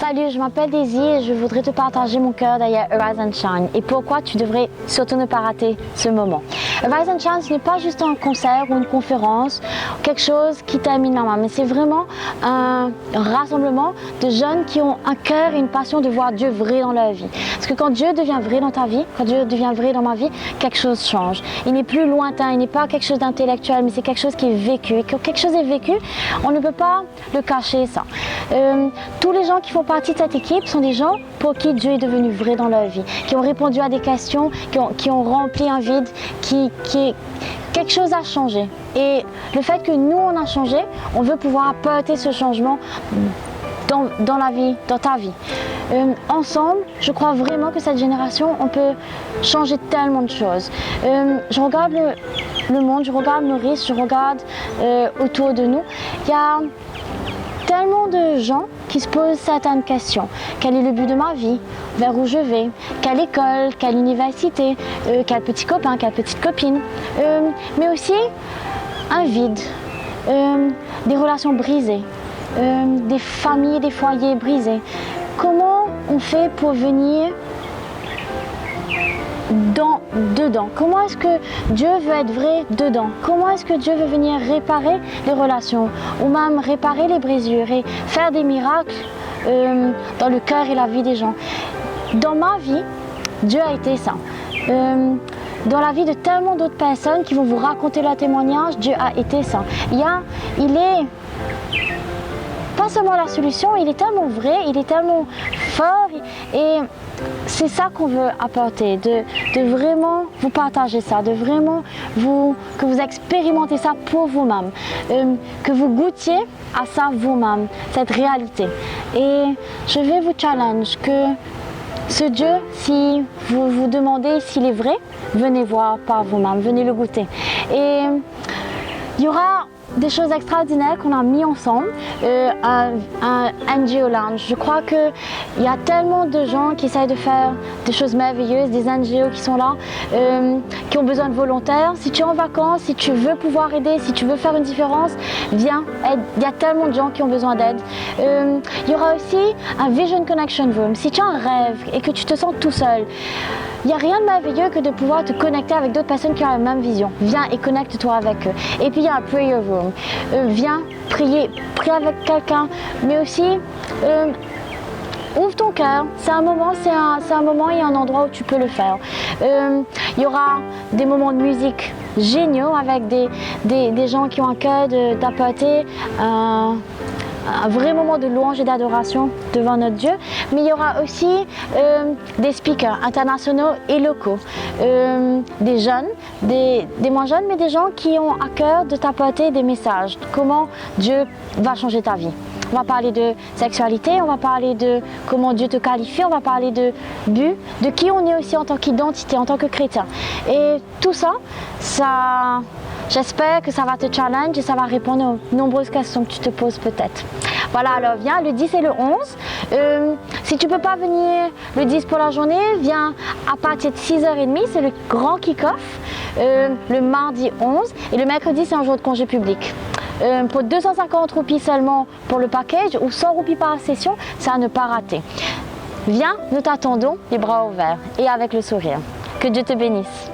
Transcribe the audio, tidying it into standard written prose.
Salut, je m'appelle Daisy et je voudrais te partager mon cœur derrière Arise and Shine et pourquoi tu devrais surtout ne pas rater ce moment. Arise and Shine, ce n'est pas juste un concert ou une conférence, quelque chose qui termine la main, mais c'est vraiment un rassemblement de jeunes qui ont un cœur et une passion de voir Dieu vrai dans leur vie. Parce que quand Dieu devient vrai dans ta vie, quand Dieu devient vrai dans ma vie, quelque chose change. Il n'est plus lointain, il n'est pas quelque chose d'intellectuel, mais c'est quelque chose qui est vécu. Et quand quelque chose est vécu, on ne peut pas le cacher, ça. Tous les gens qui font partie de cette équipe sont des gens pour qui Dieu est devenu vrai dans leur vie, qui ont répondu à des questions, qui ont rempli un vide, quelque chose a changé. Et le fait que nous on a changé, on veut pouvoir apporter ce changement dans la vie, dans ta vie. Ensemble, je crois vraiment que cette génération, on peut changer tellement de choses. Je regarde le monde, je regarde Maurice, je regarde autour de nous. Il y a tellement de gens qui se posent certaines questions. Quel est le but de ma vie? Vers où je vais? Quelle école? Quelle université? Quel petit copain? Quelle petite copine? Mais aussi un vide, des relations brisées, des familles, des foyers brisés. Comment on fait pour venir dedans? Comment est-ce que Dieu veut être vrai dedans? Comment est-ce que Dieu veut venir réparer les relations ou même réparer les brisures et faire des miracles dans le cœur et la vie des gens? Dans ma vie, Dieu a été ça. Dans la vie de tellement d'autres personnes qui vont vous raconter leur témoignage, Dieu a été ça. Il est pas seulement la solution, il est tellement vrai, il est tellement fort et c'est ça qu'on veut apporter, de vraiment vous partager ça, de vraiment que vous expérimentez ça pour vous-même, que vous goûtiez à ça vous-même, cette réalité. Et je vais vous challenge que ce Dieu, si vous vous demandez s'il est vrai, venez voir par vous-même, venez le goûter. Et il y aura des choses extraordinaires qu'on a mis ensemble, un NGO Lounge. Je crois qu'il y a tellement de gens qui essayent de faire des choses merveilleuses, des NGO qui sont là, qui ont besoin de volontaires. Si tu es en vacances, si tu veux pouvoir aider, si tu veux faire une différence, viens, aide. Il y a tellement de gens qui ont besoin d'aide. Il y aura aussi un Vision Connection Room. Si tu as un rêve et que tu te sens tout seul, il n'y a rien de merveilleux que de pouvoir te connecter avec d'autres personnes qui ont la même vision. Viens et connecte-toi avec eux. Et puis il y a un Prayer Room. Viens prier avec quelqu'un, mais aussi ouvre ton cœur. C'est un moment et un endroit où tu peux le faire. Il y aura des moments de musique géniaux avec des gens qui ont un cœur d'apporter un vrai moment de louange et d'adoration devant notre Dieu, mais il y aura aussi des speakers internationaux et locaux, des jeunes, des moins jeunes, mais des gens qui ont à cœur de t'apporter des messages, comment Dieu va changer ta vie. On va parler de sexualité, on va parler de comment Dieu te qualifie, on va parler de but, de qui on est aussi en tant qu'identité, en tant que chrétien. Et tout ça, j'espère que ça va te challenge et ça va répondre aux nombreuses questions que tu te poses peut-être. Voilà, alors viens le 10 et le 11. Si tu ne peux pas venir le 10 pour la journée, viens à partir de 6h30, c'est le grand kick-off, le mardi 11. Et le mercredi, c'est un jour de congé public. Pour 250 roupies seulement pour le package ou 100 roupies par session, c'est à ne pas rater. Viens, nous t'attendons, les bras ouverts et avec le sourire. Que Dieu te bénisse.